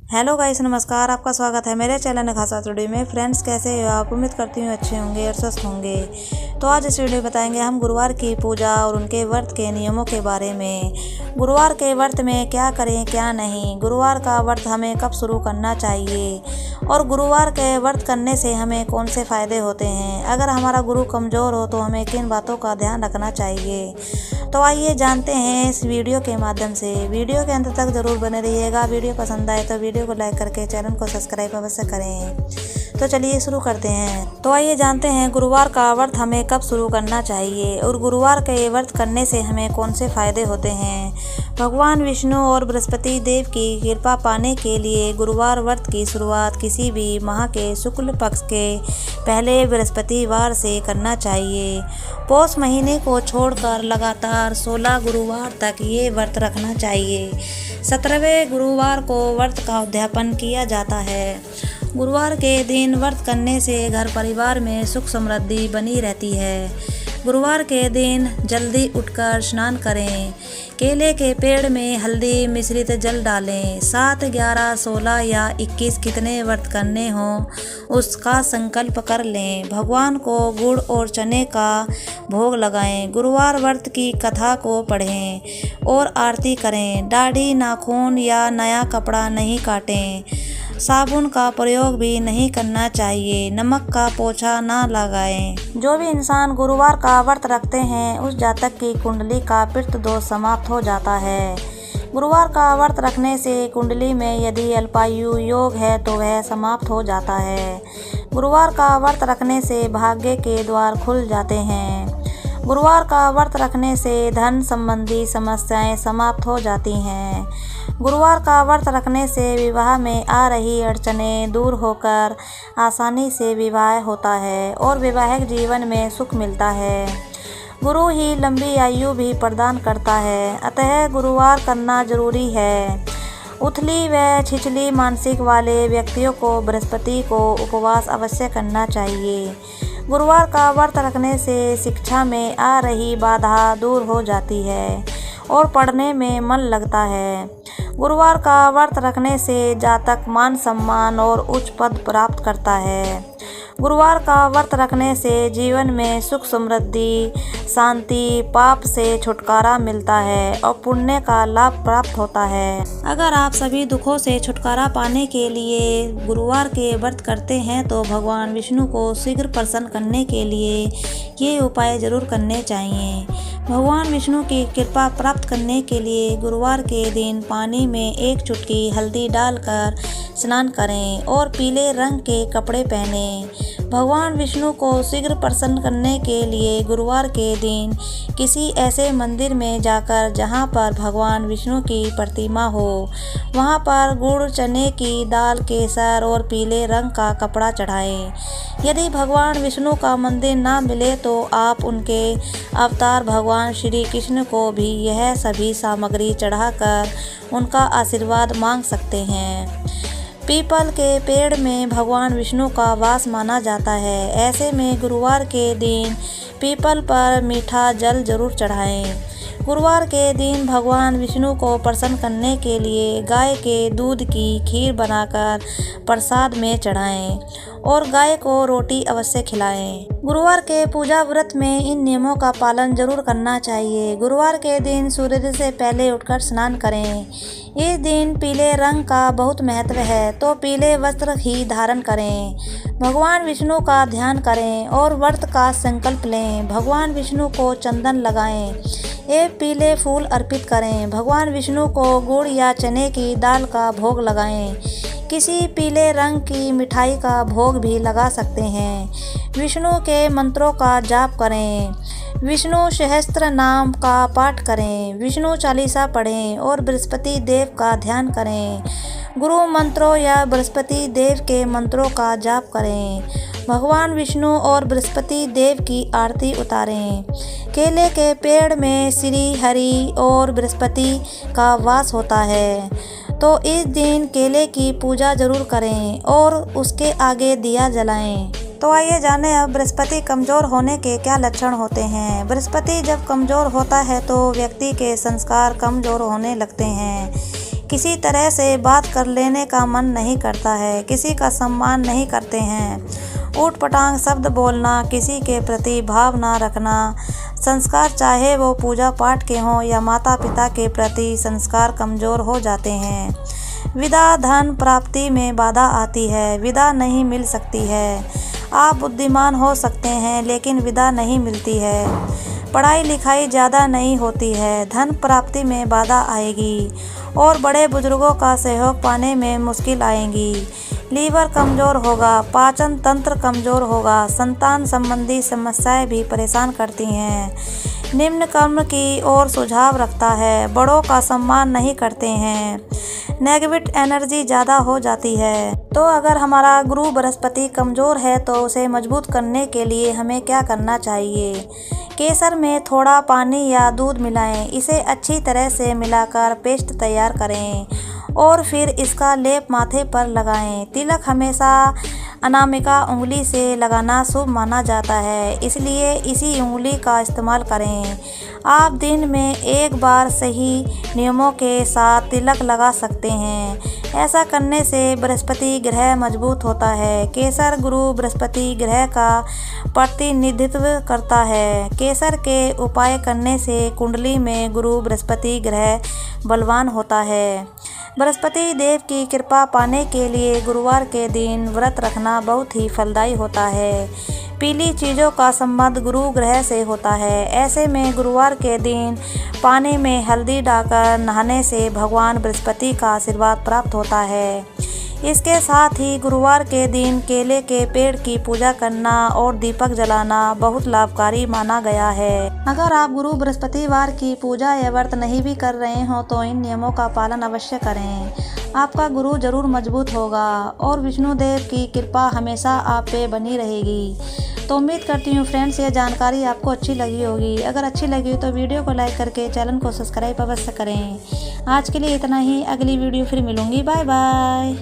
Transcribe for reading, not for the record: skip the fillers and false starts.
Hello guys, नमस्कार। आपका स्वागत है मेरे चैनल खासा स्टूडियो में। फ्रेंड्स, कैसे हो आप? उम्मीद करती हूँ अच्छे होंगे और स्वस्थ होंगे। तो आज इस वीडियो में बताएंगे हम गुरुवार की पूजा और उनके व्रत के नियमों के बारे में। गुरुवार के व्रत में क्या करें क्या नहीं, गुरुवार का व्रत हमें कब शुरू करना चाहिए और गुरुवार के व्रत करने से हमें कौन से फ़ायदे होते हैं। अगर हमारा गुरु कमज़ोर हो तो हमें किन बातों का ध्यान रखना चाहिए। तो आइए जानते हैं इस वीडियो के माध्यम से। वीडियो के अंत तक ज़रूर बने रहिएगा। वीडियो पसंद आए तो वीडियो को लाइक करके चैनल को सब्सक्राइब अवश्य करें। तो चलिए शुरू करते हैं। तो आइए जानते हैं गुरुवार का व्रत हमें कब शुरू करना चाहिए और गुरुवार के व्रत करने से हमें कौन से फ़ायदे होते हैं। भगवान विष्णु और बृहस्पति देव की कृपा पाने के लिए गुरुवार व्रत की शुरुआत किसी भी माह के शुक्ल पक्ष के पहले बृहस्पतिवार से करना चाहिए। पौष महीने को छोड़कर लगातार 16 गुरुवार तक ये व्रत रखना चाहिए। 17वें गुरुवार को व्रत का उद्यापन किया जाता है। गुरुवार के दिन व्रत करने से घर परिवार में सुख समृद्धि बनी रहती है। गुरुवार के दिन जल्दी उठकर स्नान करें। केले के पेड़ में हल्दी मिश्रित जल डालें। 7, 11, 16 या 21 कितने व्रत करने हों उसका संकल्प कर लें। भगवान को गुड़ और चने का भोग लगाएं। गुरुवार व्रत की कथा को पढ़ें और आरती करें। दाढ़ी, नाखून या नया कपड़ा नहीं काटें। साबुन का प्रयोग भी नहीं करना चाहिए। नमक का पोछा ना लगाएं। जो भी इंसान गुरुवार का व्रत रखते हैं उस जातक की कुंडली का पितृ दोष समाप्त हो जाता है। गुरुवार का व्रत रखने से कुंडली में यदि अल्पायु योग है तो वह समाप्त हो जाता है। गुरुवार का व्रत रखने से भाग्य के द्वार खुल जाते हैं। गुरुवार का व्रत रखने से धन संबंधी समस्याएं समाप्त हो जाती हैं। गुरुवार का व्रत रखने से विवाह में आ रही अड़चनें दूर होकर आसानी से विवाह होता है और वैवाहिक जीवन में सुख मिलता है। गुरु ही लंबी आयु भी प्रदान करता है, अतः गुरुवार करना जरूरी है। उथली व छिछली मानसिक वाले व्यक्तियों को बृहस्पति को उपवास अवश्य करना चाहिए। गुरुवार का व्रत रखने से शिक्षा में आ रही बाधा दूर हो जाती है और पढ़ने में मन लगता है। गुरुवार का व्रत रखने से जातक मान सम्मान और उच्च पद प्राप्त करता है। गुरुवार का व्रत रखने से जीवन में सुख समृद्धि, शांति, पाप से छुटकारा मिलता है और पुण्य का लाभ प्राप्त होता है। अगर आप सभी दुखों से छुटकारा पाने के लिए गुरुवार के व्रत करते हैं तो भगवान विष्णु को शीघ्र प्रसन्न करने के लिए ये उपाय जरूर करने चाहिए। भगवान विष्णु की कृपा प्राप्त करने के लिए गुरुवार के दिन पानी में 1 चुटकी हल्दी डालकर स्नान करें और पीले रंग के कपड़े पहनें। भगवान विष्णु को शीघ्र प्रसन्न करने के लिए गुरुवार के दिन किसी ऐसे मंदिर में जाकर जहां पर भगवान विष्णु की प्रतिमा हो, वहां पर गुड़, चने की दाल, केसर और पीले रंग का कपड़ा चढ़ाएं। यदि भगवान विष्णु का मंदिर ना मिले तो आप उनके अवतार भगवान श्री कृष्ण को भी यह सभी सामग्री चढ़ाकर उनका आशीर्वाद मांग सकते हैं। पीपल के पेड़ में भगवान विष्णु का वास माना जाता है। ऐसे में गुरुवार के दिन पीपल पर मीठा जल जरूर चढ़ाएं। गुरुवार के दिन भगवान विष्णु को प्रसन्न करने के लिए गाय के दूध की खीर बनाकर प्रसाद में चढ़ाएं और गाय को रोटी अवश्य खिलाएं। गुरुवार के पूजा व्रत में इन नियमों का पालन जरूर करना चाहिए। गुरुवार के दिन सूर्योदय से पहले उठकर स्नान करें। इस दिन पीले रंग का बहुत महत्व है तो पीले वस्त्र ही धारण करें। भगवान विष्णु का ध्यान करें और व्रत का संकल्प लें। भगवान विष्णु को चंदन लगाएं। ये पीले फूल अर्पित करें। भगवान विष्णु को गुड़ या चने की दाल का भोग लगाएं। किसी पीले रंग की मिठाई का भोग भी लगा सकते हैं। विष्णु के मंत्रों का जाप करें। विष्णु सहस्त्र नाम का पाठ करें। विष्णु चालीसा पढ़ें और बृहस्पति देव का ध्यान करें। गुरु मंत्रों या बृहस्पति देव के मंत्रों का जाप करें। भगवान विष्णु और बृहस्पति देव की आरती उतारें। केले के पेड़ में श्री हरि और बृहस्पति का वास होता है तो इस दिन केले की पूजा जरूर करें और उसके आगे दिया जलाएं। तो आइए जाने अब बृहस्पति कमज़ोर होने के क्या लक्षण होते हैं। बृहस्पति जब कमज़ोर होता है तो व्यक्ति के संस्कार कमज़ोर होने लगते हैं। किसी तरह से बात कर लेने का मन नहीं करता है, किसी का सम्मान नहीं करते हैं। ऊट-पटांग शब्द बोलना, किसी के प्रति भाव ना रखना, संस्कार चाहे वो पूजा पाठ के हों या माता पिता के प्रति संस्कार कमज़ोर हो जाते हैं। विदा धन प्राप्ति में बाधा आती है, विदा नहीं मिल सकती है। आप बुद्धिमान हो सकते हैं लेकिन विदा नहीं मिलती है। पढ़ाई लिखाई ज़्यादा नहीं होती है, धन प्राप्ति में बाधा आएगी और बड़े बुजुर्गों का सहयोग पाने में मुश्किल आएगी। लीवर कमज़ोर होगा, पाचन तंत्र कमज़ोर होगा, संतान संबंधी समस्याएं भी परेशान करती हैं। निम्न कर्म की ओर सुझाव रखता है, बड़ों का सम्मान नहीं करते हैं। नेगेटिव एनर्जी ज़्यादा हो जाती है। तो अगर हमारा गुरु बृहस्पति कमज़ोर है तो उसे मजबूत करने के लिए हमें क्या करना चाहिए? केसर में थोड़ा पानी या दूध मिलाएं, इसे अच्छी तरह से मिलाकर पेस्ट तैयार करें और फिर इसका लेप माथे पर लगाएं। तिलक हमेशा अनामिका उंगली से लगाना शुभ माना जाता है, इसलिए इसी उंगली का इस्तेमाल करें। आप दिन में एक बार सही नियमों के साथ तिलक लगा सकते हैं। ऐसा करने से बृहस्पति ग्रह मजबूत होता है। केसर गुरु बृहस्पति ग्रह का प्रतिनिधित्व करता है। केसर के उपाय करने से कुंडली में गुरु बृहस्पति ग्रह बलवान होता है। बृहस्पति देव की कृपा पाने के लिए गुरुवार के दिन व्रत रखना बहुत ही फलदायी होता है। पीली चीज़ों का संबंध गुरु ग्रह से होता है। ऐसे में गुरुवार के दिन पानी में हल्दी डालकर नहाने से भगवान बृहस्पति का आशीर्वाद प्राप्त होता है। इसके साथ ही गुरुवार के दिन केले के पेड़ की पूजा करना और दीपक जलाना बहुत लाभकारी माना गया है। अगर आप गुरु बृहस्पतिवार की पूजा या व्रत नहीं भी कर रहे हो तो इन नियमों का पालन अवश्य करें। आपका गुरु जरूर मजबूत होगा और विष्णुदेव की कृपा हमेशा आप पे बनी रहेगी। तो उम्मीद करती हूँ फ्रेंड्स ये जानकारी आपको अच्छी लगी होगी। अगर अच्छी लगी हो तो वीडियो को लाइक करके चैनल को सब्सक्राइब अवश्य करें। आज के लिए इतना ही, अगली वीडियो फिर मिलूँगी। Bye bye.